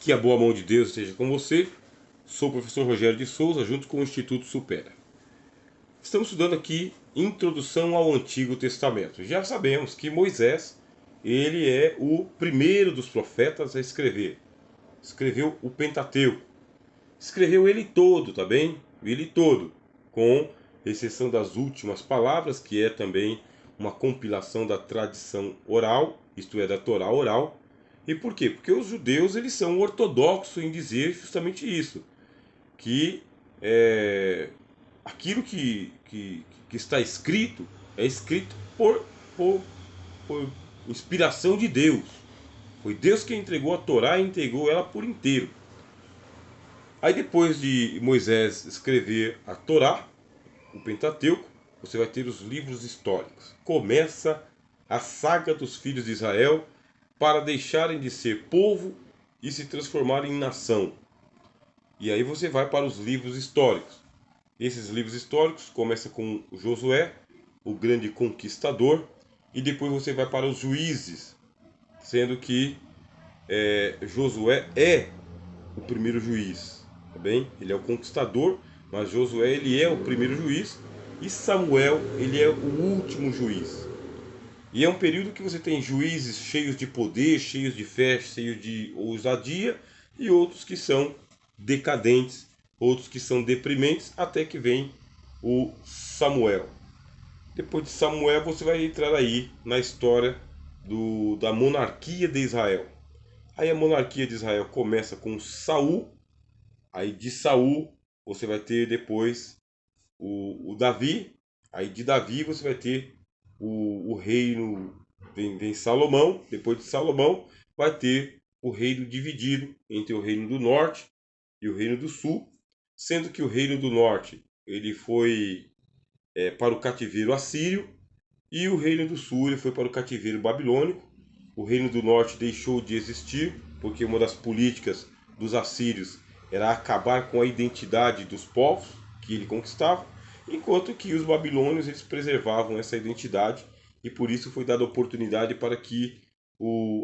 Que a boa mão de Deus esteja com você. Sou o professor Rogério de Souza, junto com o Instituto Supera. Estamos estudando aqui Introdução ao Antigo Testamento. Já sabemos que Moisés, ele é o primeiro dos profetas a escrever. Escreveu o Pentateuco. Escreveu ele todo, tá bem? Ele todo, com exceção das últimas palavras, que é também uma compilação da tradição oral, isto é, da Torá oral. E por quê? Porque os judeus eles são ortodoxos em dizer justamente isso, que aquilo que está escrito é escrito por inspiração de Deus. Foi Deus que entregou a Torá e entregou ela por inteiro. Aí depois de Moisés escrever a Torá, o Pentateuco, você vai ter os livros históricos. Começa a saga dos filhos de Israel para deixarem de ser povo e se transformarem em nação. E aí você vai para os livros históricos. Esses livros históricos começam com Josué, o grande conquistador, e depois você vai para os juízes, sendo que Josué é o primeiro juiz, tá bem? Ele é o conquistador, mas Josué ele é o primeiro juiz e Samuel ele é o último juiz. E é um período que você tem juízes cheios de poder, cheios de fé, cheios de ousadia, e outros que são decadentes, outros que são deprimentes, até que vem o Samuel. Depois de Samuel você vai entrar aí na história da monarquia de Israel. Aí a monarquia de Israel começa com Saul, aí de Saul você vai ter depois o Davi, aí de Davi você vai ter o reino, vem Salomão, depois de Salomão vai ter o reino dividido entre o reino do norte e o reino do sul, sendo que o reino do norte ele foi para o cativeiro assírio e o reino do sul ele foi para o cativeiro babilônico. O reino do norte deixou de existir porque uma das políticas dos assírios era acabar com a identidade dos povos que ele conquistava, enquanto que os babilônios eles preservavam essa identidade e por isso foi dada oportunidade para que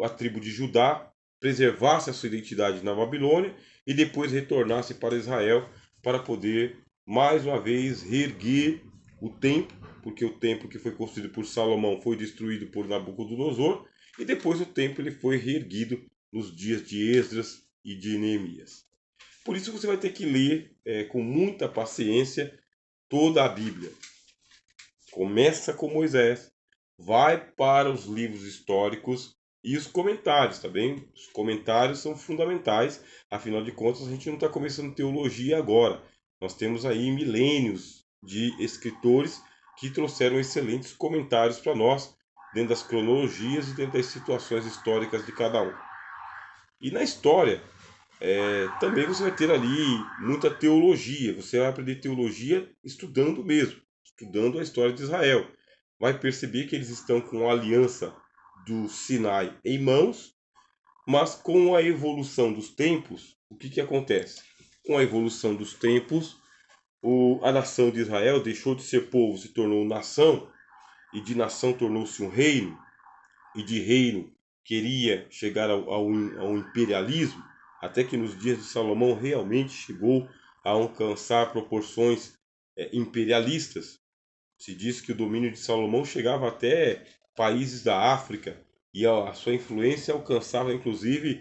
a tribo de Judá preservasse a sua identidade na Babilônia e depois retornasse para Israel para poder mais uma vez reerguer o templo, porque o templo que foi construído por Salomão foi destruído por Nabucodonosor e depois o templo ele foi reerguido nos dias de Esdras e de Neemias. Por isso você vai ter que ler com muita paciência toda a Bíblia. Começa com Moisés, vai para os livros históricos e os comentários, tá bem? Os comentários são fundamentais, afinal de contas a gente não está começando teologia agora. Nós temos aí milênios de escritores que trouxeram excelentes comentários para nós, dentro das cronologias e dentro das situações históricas de cada um. E na história, também você vai ter ali muita teologia. Você vai aprender teologia estudando mesmo, estudando a história de Israel. Vai perceber que eles estão com a aliança do Sinai em mãos, mas com a evolução dos tempos, o que acontece? Com a evolução dos tempos, a nação de Israel deixou de ser povo, se tornou nação, e de nação tornou-se um reino, e de reino queria chegar ao imperialismo, até que nos dias de Salomão realmente chegou a alcançar proporções imperialistas. Se diz que o domínio de Salomão chegava até países da África e a sua influência alcançava inclusive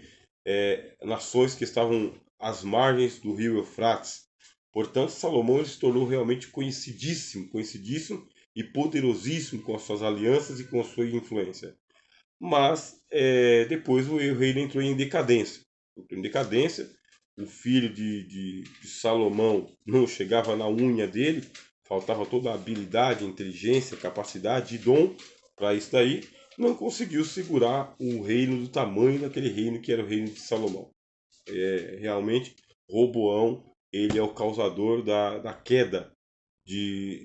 nações que estavam às margens do rio Eufrates. Portanto, Salomão se tornou realmente conhecidíssimo e poderosíssimo com as suas alianças e com a sua influência. Mas depois o reino entrou em decadência. O filho de Salomão não chegava na unha dele, faltava toda a habilidade, inteligência, capacidade e dom para isso daí. Não conseguiu segurar um reino do tamanho daquele reino que era o reino de Salomão. Realmente, Roboão ele é o causador da queda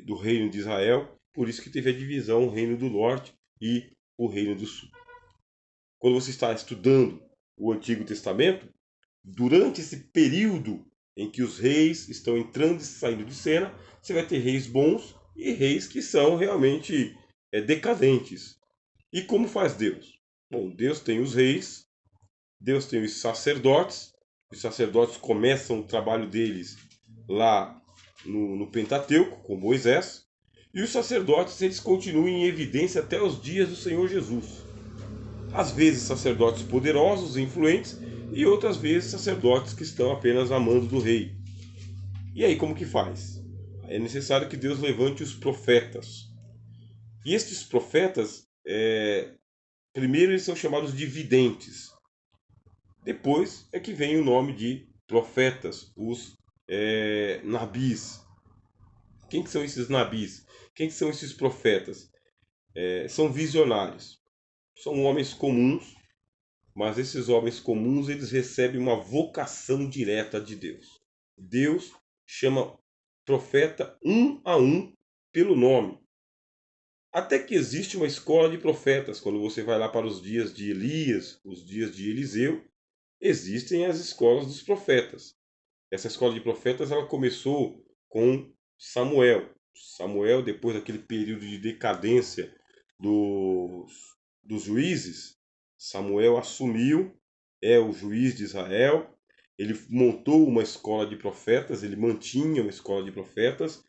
do reino de Israel, por isso que teve a divisão, o reino do norte e o reino do sul. Quando você está estudando o Antigo Testamento, durante esse período em que os reis estão entrando e saindo de cena, você vai ter reis bons e reis que são realmente decadentes. E como faz Deus? Bom, Deus tem os reis, Deus tem os sacerdotes Os sacerdotes começam o trabalho deles lá no Pentateuco, com Moisés, e os sacerdotes eles continuam em evidência até os dias do Senhor Jesus. Às vezes sacerdotes poderosos e influentes, e outras vezes sacerdotes que estão apenas a mando do rei. E aí como que faz? É necessário que Deus levante os profetas. E estes profetas, primeiro eles são chamados de videntes. Depois é que vem o nome de profetas, os nabis. Quem que são esses nabis? Quem que são esses profetas? São visionários. São homens comuns, mas esses homens comuns eles recebem uma vocação direta de Deus. Deus chama profeta um a um pelo nome. Até que existe uma escola de profetas. Quando você vai lá para os dias de Elias, os dias de Eliseu, existem as escolas dos profetas. Essa escola de profetas ela começou com Samuel. Samuel, depois daquele período de decadência dos juízes, Samuel assumiu, é o juiz de Israel. Ele montou uma escola de profetas, ele mantinha uma escola de profetas,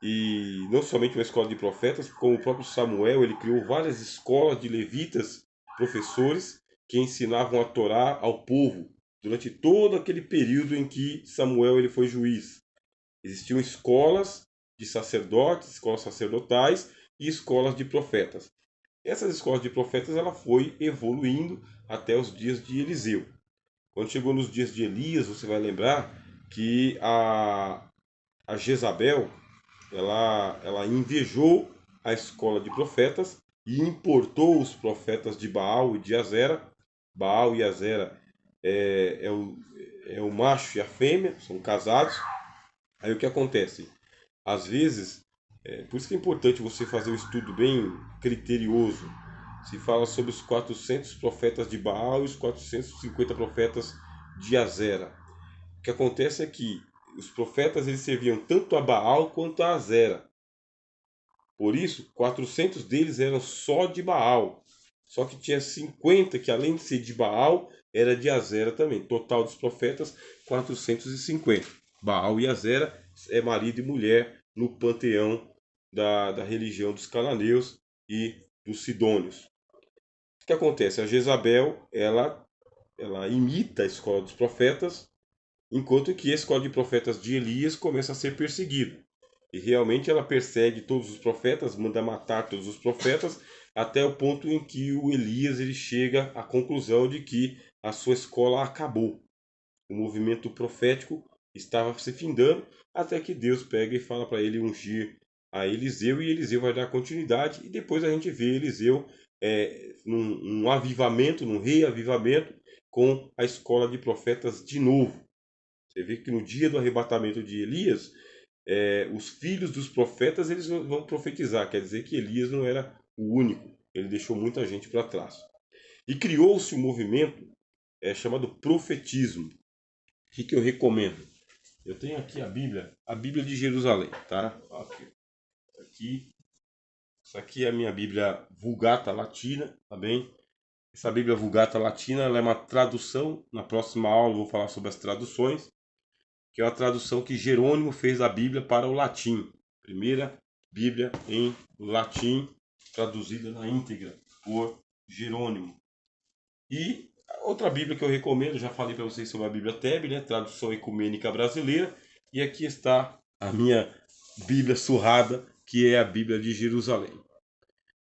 e não somente uma escola de profetas, como o próprio Samuel, ele criou várias escolas de levitas, professores, que ensinavam a Torá ao povo durante todo aquele período em que Samuel ele foi juiz. Existiam escolas de sacerdotes, escolas sacerdotais e escolas de profetas. Essas escolas de profetas ela foi evoluindo até os dias de Eliseu. Quando chegou nos dias de Elias, você vai lembrar que a Jezabel ela invejou a escola de profetas e importou os profetas de Baal e de Azera. Baal e Azera é o macho e a fêmea, são casados. Aí o que acontece? Às vezes, por isso que é importante você fazer um estudo bem criterioso. Se fala sobre os 400 profetas de Baal e os 450 profetas de Azera. O que acontece é que os profetas eles serviam tanto a Baal quanto a Azera. Por isso, 400 deles eram só de Baal. Só que tinha 50 que, além de ser de Baal, era de Azera também. Total dos profetas, 450. Baal e Azera é marido e mulher no panteão da religião dos cananeus e dos sidônios. O que acontece? A Jezabel, ela imita a escola dos profetas, enquanto que a escola de profetas de Elias começa a ser perseguida. E realmente ela persegue todos os profetas, manda matar todos os profetas, até o ponto em que o Elias ele chega à conclusão de que a sua escola acabou. O movimento profético estava se findando, até que Deus pega e fala para ele ungir a Eliseu, e Eliseu vai dar continuidade, e depois a gente vê Eliseu num avivamento, num reavivamento, com a escola de profetas de novo. Você vê que no dia do arrebatamento de Elias, os filhos dos profetas eles vão profetizar. Quer dizer que Elias não era o único. Ele deixou muita gente para trás. E criou-se um movimento chamado profetismo. O que eu recomendo? Eu tenho aqui a Bíblia de Jerusalém, tá? Aqui, essa aqui é a minha Bíblia Vulgata Latina, tá bem? Essa Bíblia Vulgata Latina ela é uma tradução. Na próxima aula eu vou falar sobre as traduções, que é uma tradução que Jerônimo fez da Bíblia para o latim. Primeira Bíblia em latim, traduzida na íntegra por Jerônimo. E outra Bíblia que eu recomendo, já falei para vocês sobre a Bíblia TEB, né? Tradução Ecumênica Brasileira. E aqui está a minha Bíblia surrada, que é a Bíblia de Jerusalém.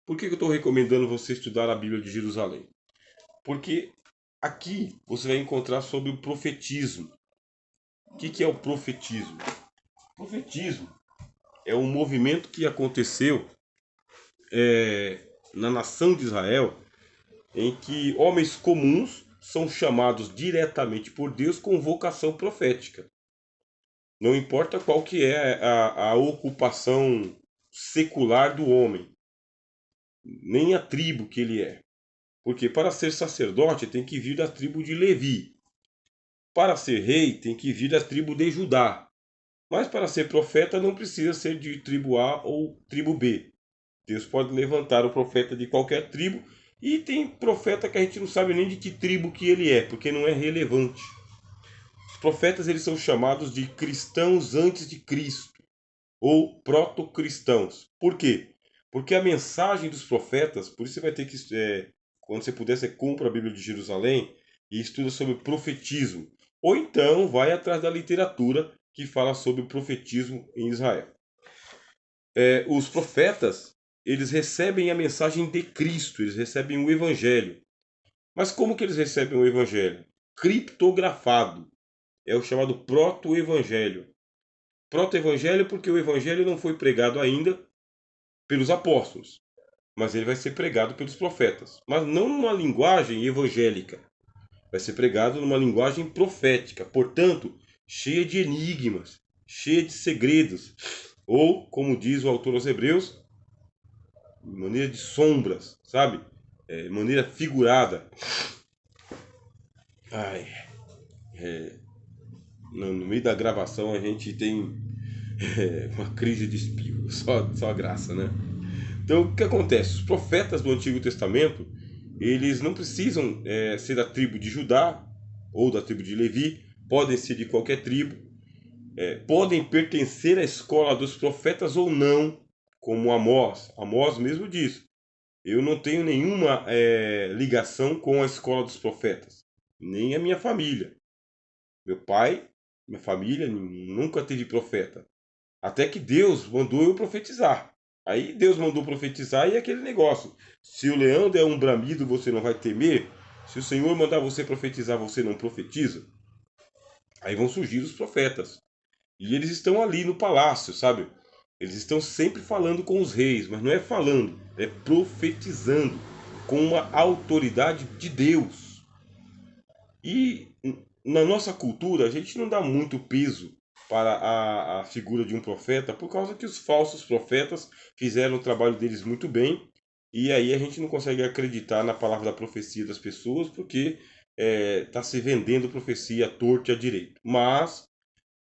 Por que eu estou recomendando você estudar a Bíblia de Jerusalém? Porque aqui você vai encontrar sobre o profetismo. O que é o profetismo? O profetismo é um movimento que aconteceu na nação de Israel, em que homens comuns são chamados diretamente por Deus com vocação profética. Não importa qual que é a ocupação secular do homem, nem a tribo que ele é. Porque para ser sacerdote tem que vir da tribo de Levi. Para ser rei tem que vir da tribo de Judá. Mas para ser profeta não precisa ser de tribo A ou tribo B. Deus pode levantar o profeta de qualquer tribo, e tem profeta que a gente não sabe nem de que tribo que ele é, porque não é relevante. profetas eles são chamados de cristãos antes de Cristo, ou protocristãos. Por quê? Porque a mensagem dos profetas, por isso você vai ter que, quando você puder, você compra a Bíblia de Jerusalém e estuda sobre profetismo. Ou então vai atrás da literatura que fala sobre o profetismo em Israel. Os profetas, eles recebem a mensagem de Cristo, eles recebem o Evangelho. Mas como que eles recebem o Evangelho? Criptografado. É o chamado proto-evangelho. Proto-evangelho porque o Evangelho não foi pregado ainda pelos apóstolos, mas ele vai ser pregado pelos profetas. Mas não numa linguagem evangélica, vai ser pregado numa linguagem profética, portanto, cheia de enigmas, cheia de segredos, ou, como diz o autor aos Hebreus, maneira de sombras, sabe? Maneira figurada. Ai, no meio da gravação a gente tem uma crise de espirro, só graça, né? Então, o que acontece? Os profetas do Antigo Testamento, eles não precisam ser da tribo de Judá ou da tribo de Levi, podem ser de qualquer tribo, podem pertencer à escola dos profetas ou não, como Amós. Amós mesmo diz, eu não tenho nenhuma ligação com a escola dos profetas, nem a minha família. Meu pai, minha família, nunca teve profeta. Até que Deus mandou eu profetizar. Aí Deus mandou profetizar e é aquele negócio. Se o leão der um bramido, você não vai temer. Se o Senhor mandar você profetizar, você não profetiza. Aí vão surgir os profetas. E eles estão ali no palácio, sabe? Eles estão sempre falando com os reis, mas não é falando, é profetizando com uma autoridade de Deus. E na nossa cultura, a gente não dá muito peso para a figura de um profeta, por causa que os falsos profetas fizeram o trabalho deles muito bem, e aí a gente não consegue acreditar na palavra da profecia das pessoas, porque está se vendendo profecia à torto e à direito. Mas,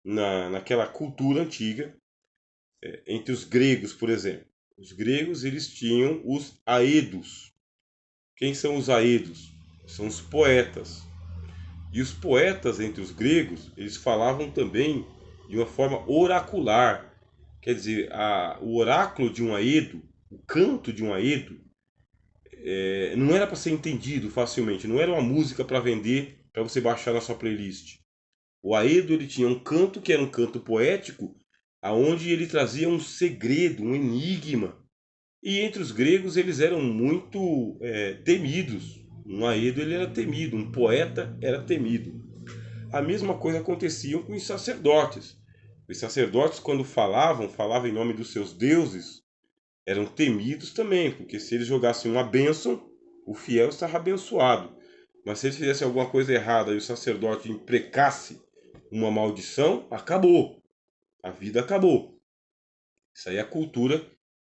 naquela cultura antiga, entre os gregos, por exemplo, os gregos eles tinham os aedos. Quem são os aedos? São os poetas. E os poetas entre os gregos, eles falavam também de uma forma oracular. Quer dizer, o oráculo de um aedo, o canto de um aedo, não era para ser entendido facilmente, não era uma música para vender, para você baixar na sua playlist. O aedo ele tinha um canto que era um canto poético, aonde ele trazia um segredo, um enigma. E entre os gregos eles eram muito temidos. Um aedo ele era temido, um poeta era temido. A mesma coisa acontecia com os sacerdotes. Os sacerdotes, quando falavam em nome dos seus deuses, eram temidos também, porque se eles jogassem uma bênção, o fiel estava abençoado. Mas se eles fizessem alguma coisa errada e o sacerdote imprecasse uma maldição, acabou. A vida acabou. Isso aí é a cultura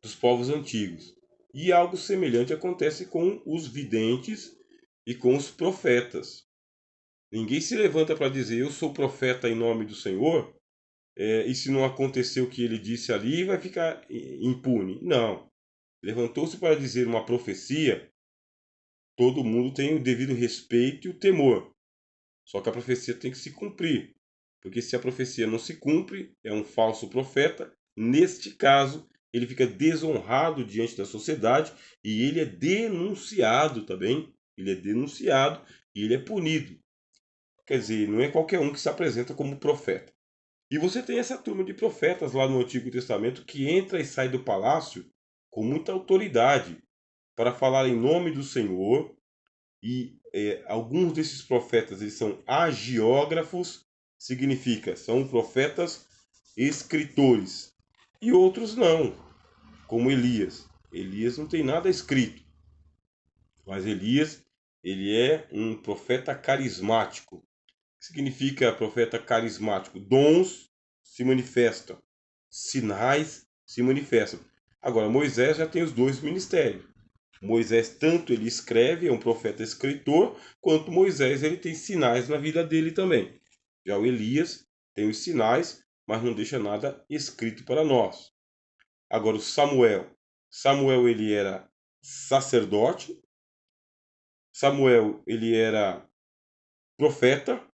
dos povos antigos. E algo semelhante acontece com os videntes e com os profetas. Ninguém se levanta para dizer eu sou profeta em nome do Senhor, e se não acontecer o que ele disse ali, vai ficar impune. Não. Levantou-se para dizer uma profecia, todo mundo tem o devido respeito e o temor. Só que a profecia tem que se cumprir. Porque se a profecia não se cumpre, é um falso profeta. Neste caso, ele fica desonrado diante da sociedade e ele é denunciado também. Ele é denunciado e ele é punido. Quer dizer, não é qualquer um que se apresenta como profeta. E você tem essa turma de profetas lá no Antigo Testamento que entra e sai do palácio com muita autoridade para falar em nome do Senhor. E alguns desses profetas eles são agiógrafos, significa, são profetas escritores. E outros não, como Elias. Elias não tem nada escrito, mas Elias ele é um profeta carismático. O que significa profeta carismático? Dons se manifestam, sinais se manifestam. Agora, Moisés já tem os dois ministérios. Moisés, tanto ele escreve, é um profeta escritor, quanto Moisés ele tem sinais na vida dele também. Já o Elias tem os sinais, mas não deixa nada escrito para nós. Agora, o Samuel. Samuel ele era sacerdote. Samuel ele era profeta.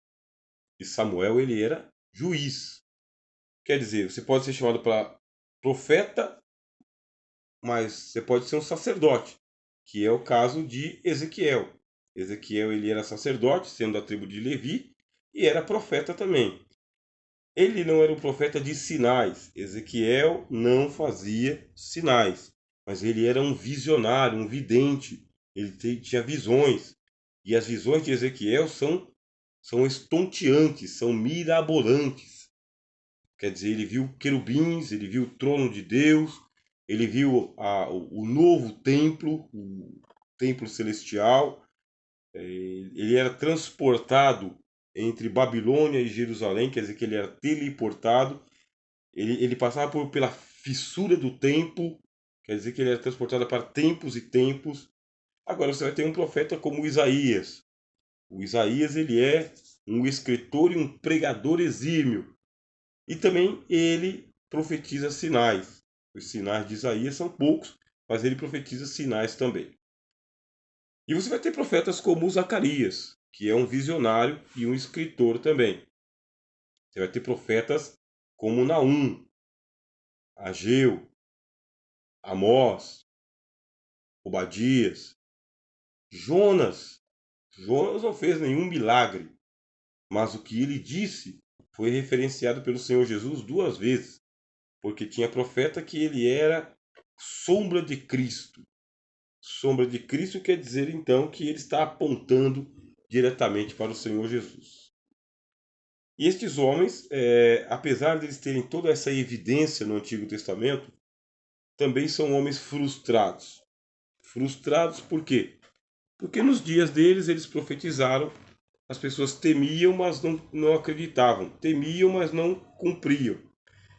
E Samuel, ele era juiz. Quer dizer, você pode ser chamado para profeta, mas você pode ser um sacerdote, que é o caso de Ezequiel. Ezequiel, ele era sacerdote, sendo da tribo de Levi, e era profeta também. Ele não era um profeta de sinais. Ezequiel não fazia sinais, mas ele era um visionário, um vidente. Ele tinha visões. E as visões de Ezequiel são estonteantes, são mirabolantes. Quer dizer, ele viu querubins, ele viu o trono de Deus, ele viu o novo templo, o templo celestial. Ele era transportado entre Babilônia e Jerusalém, quer dizer que ele era teleportado. Ele passava pela fissura do tempo, quer dizer que ele era transportado para tempos e tempos. Agora você vai ter um profeta como Isaías. O Isaías, ele é um escritor e um pregador exímio. E também ele profetiza sinais. Os sinais de Isaías são poucos, mas ele profetiza sinais também. E você vai ter profetas como Zacarias, que é um visionário e um escritor também. Você vai ter profetas como Naum, Ageu, Amós, Obadias, Jonas. Jonas não fez nenhum milagre, mas o que ele disse foi referenciado pelo Senhor Jesus 2 vezes, porque tinha profeta que ele era sombra de Cristo. Sombra de Cristo quer dizer então que ele está apontando diretamente para o Senhor Jesus. E estes homens, apesar de eles terem toda essa evidência no Antigo Testamento, também são homens frustrados. Frustrados por quê? Porque nos dias deles eles profetizaram, as pessoas temiam, mas não acreditavam. Temiam, mas não cumpriam.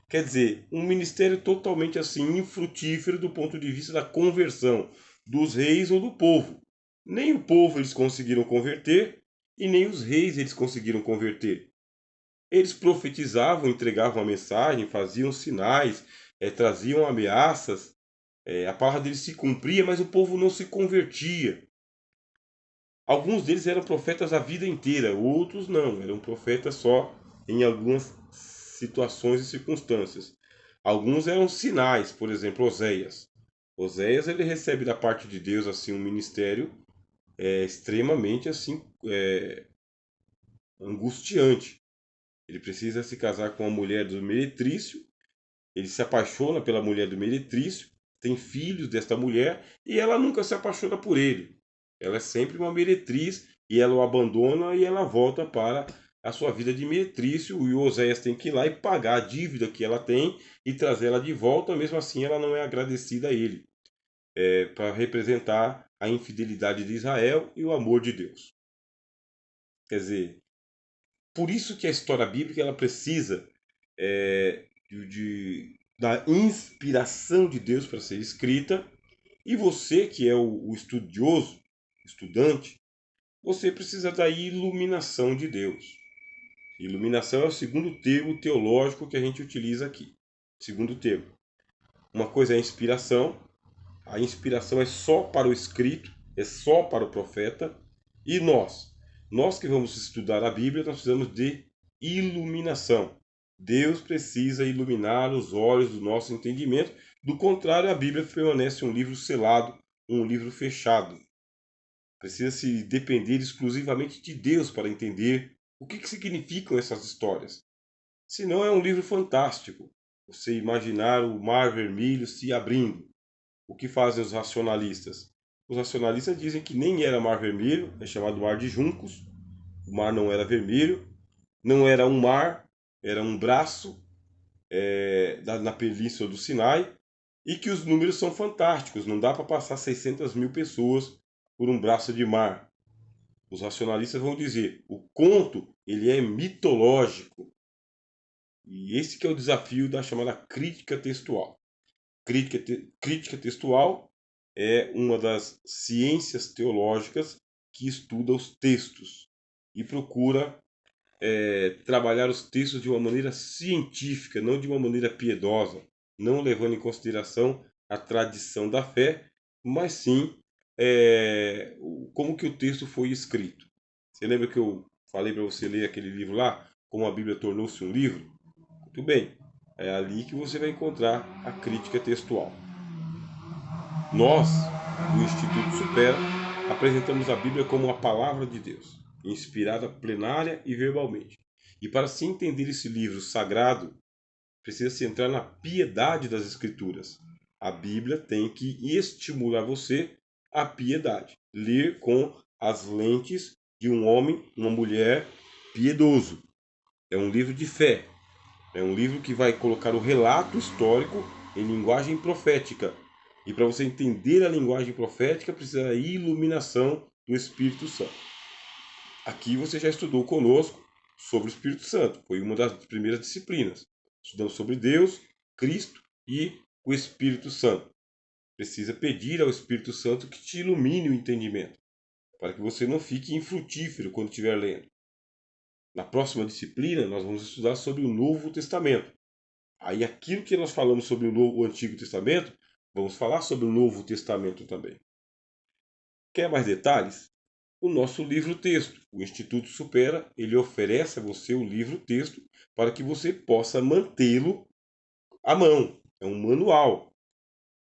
Quer dizer, um ministério totalmente assim infrutífero do ponto de vista da conversão dos reis ou do povo. Nem o povo eles conseguiram converter e nem os reis eles conseguiram converter. Eles profetizavam, entregavam a mensagem, faziam sinais, traziam ameaças. A palavra deles se cumpria, mas o povo não se convertia. Alguns deles eram profetas a vida inteira, outros não, eram profetas só em algumas situações e circunstâncias. Alguns eram sinais, por exemplo, Oséias. Oséias ele recebe da parte de Deus assim um ministério extremamente assim angustiante. Ele precisa se casar com a mulher do meretrício, ele se apaixona pela mulher do meretrício, tem filhos desta mulher e ela nunca se apaixona por ele. Ela é sempre uma meretriz e ela o abandona e ela volta para a sua vida de meretrício e o Oséias tem que ir lá e pagar a dívida que ela tem e trazer ela de volta, mesmo assim ela não é agradecida a ele, para representar a infidelidade de Israel e o amor de Deus. Quer dizer, por isso que a história bíblica ela precisa da inspiração de Deus para ser escrita, e você que é o estudioso, estudante, você precisa da iluminação de Deus. Iluminação é o segundo termo teológico que a gente utiliza aqui. Segundo termo. Uma coisa é a inspiração é só para o escrito, é só para o profeta, e nós que vamos estudar a Bíblia, nós precisamos de iluminação. Deus precisa iluminar os olhos do nosso entendimento, do contrário, a Bíblia permanece um livro selado, um livro fechado. Precisa se depender exclusivamente de Deus para entender o que significam essas histórias. Senão é um livro fantástico. Você imaginar o mar vermelho se abrindo. O que fazem os racionalistas? Os racionalistas dizem que nem era mar vermelho, é chamado mar de juncos. O mar não era vermelho, não era um mar, era um braço na península do Sinai, e que os números são fantásticos, não dá para passar 600 mil pessoas por um braço de mar. Os racionalistas vão dizer, o conto ele é mitológico. E esse que é o desafio da chamada crítica textual. Crítica textual é uma das ciências teológicas que estuda os textos e procura trabalhar os textos de uma maneira científica, não de uma maneira piedosa, não levando em consideração a tradição da fé, mas sim como que o texto foi escrito. Você lembra que eu falei para você ler aquele livro lá, como a Bíblia tornou-se um livro? Muito bem, é ali que você vai encontrar a crítica textual. Nós, do Instituto Supera, apresentamos a Bíblia como a palavra de Deus, inspirada plenária e verbalmente. E para se entender esse livro sagrado, precisa se entrar na piedade das Escrituras. A Bíblia tem que estimular você à piedade. Ler com as lentes de um homem, uma mulher piedoso. É um livro de fé. É um livro que vai colocar o relato histórico em linguagem profética. E para você entender a linguagem profética, precisa da iluminação do Espírito Santo. Aqui você já estudou conosco sobre o Espírito Santo. Foi uma das primeiras disciplinas. Estudamos sobre Deus, Cristo e o Espírito Santo. Precisa pedir ao Espírito Santo que te ilumine o entendimento, para que você não fique infrutífero quando estiver lendo. Na próxima disciplina, nós vamos estudar sobre o Novo Testamento. Aí aquilo que nós falamos sobre o Antigo Testamento, vamos falar sobre o Novo Testamento também. Quer mais detalhes? O nosso livro-texto, o Instituto Supera, ele oferece a você o livro-texto para que você possa mantê-lo à mão. É um manual.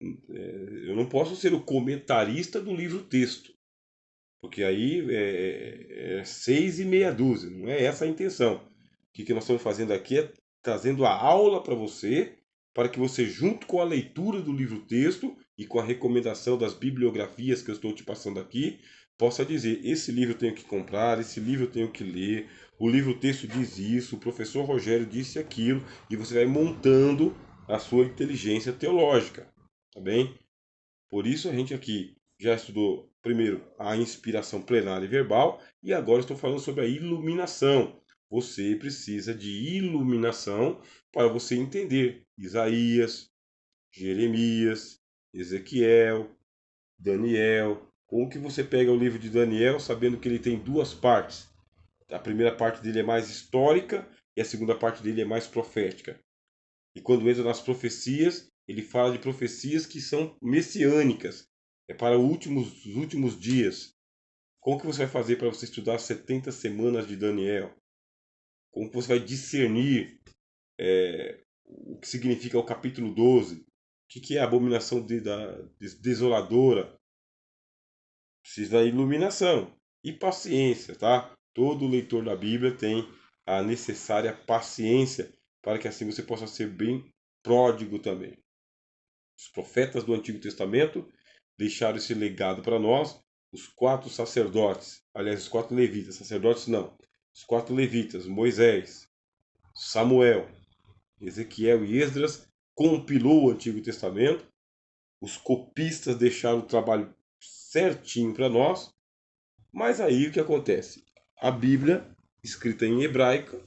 Eu não posso ser o comentarista do livro-texto, porque aí é 6 e meia dúzia, não é essa a intenção. O que nós estamos fazendo aqui é trazendo a aula para você, para que você, junto com a leitura do livro-texto e com a recomendação das bibliografias que eu estou te passando aqui, possa dizer, esse livro eu tenho que comprar, esse livro eu tenho que ler, o livro-texto diz isso, o professor Rogério disse aquilo, e você vai montando a sua inteligência teológica, tá bem? Por isso a gente aqui já estudou primeiro a inspiração plenária e verbal, e agora estou falando sobre a iluminação. Você precisa de iluminação para você entender Isaías, Jeremias, Ezequiel, Daniel. Como que você pega o livro de Daniel sabendo que ele tem duas partes? A primeira parte dele é mais histórica e a segunda parte dele é mais profética. E quando entra nas profecias, ele fala de profecias que são messiânicas. É para os últimos dias. Como que você vai fazer para você estudar as 70 semanas de Daniel? Como que você vai discernir o que significa o capítulo 12? O que é a abominação desoladora? Precisa da iluminação e paciência, tá? Todo leitor da Bíblia tem a necessária paciência para que assim você possa ser bem pródigo também. Os profetas do Antigo Testamento deixaram esse legado para nós, os 4 sacerdotes, aliás, os 4 levitas, sacerdotes não, os 4 levitas, Moisés, Samuel, Ezequiel e Esdras, compilou o Antigo Testamento, os copistas deixaram o trabalho certinho para nós, mas aí o que acontece? A Bíblia, escrita em hebraico,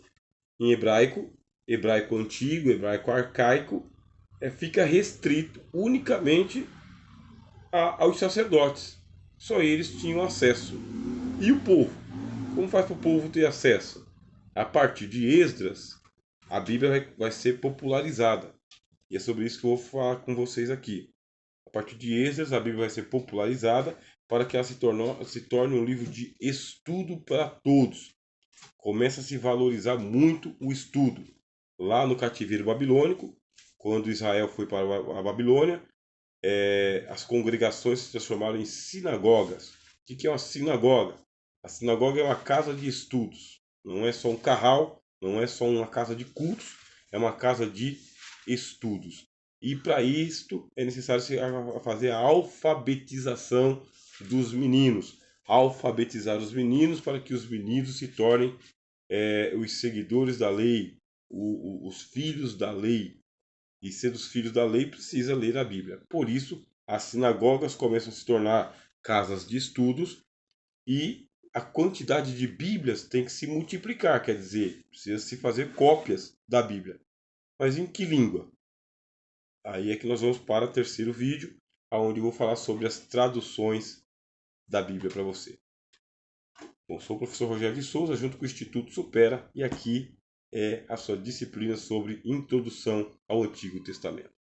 hebraico antigo, hebraico arcaico, fica restrito unicamente aos sacerdotes. Só eles tinham acesso. E o povo? Como faz para o povo ter acesso? A partir de Esdras, a Bíblia vai ser popularizada. E é sobre isso que eu vou falar com vocês aqui. A partir de Esdras, a Bíblia vai ser popularizada para que ela se torne um livro de estudo para todos. Começa a se valorizar muito o estudo. Lá no cativeiro babilônico, quando Israel foi para a Babilônia, as congregações se transformaram em sinagogas. O que é uma sinagoga? A sinagoga é uma casa de estudos. Não é só um carral, não é só uma casa de cultos, é uma casa de estudos. E para isto é necessário fazer a alfabetização dos meninos. Alfabetizar os meninos para que os meninos se tornem os seguidores da lei, os filhos da lei. E sendo os filhos da lei, precisa ler a Bíblia. Por isso, as sinagogas começam a se tornar casas de estudos e a quantidade de Bíblias tem que se multiplicar, quer dizer, precisa se fazer cópias da Bíblia. Mas em que língua? Aí é que nós vamos para o terceiro vídeo, onde eu vou falar sobre as traduções da Bíblia para você. Bom, sou o professor Rogério de Souza, junto com o Instituto Supera, e aqui é a sua disciplina sobre Introdução ao Antigo Testamento.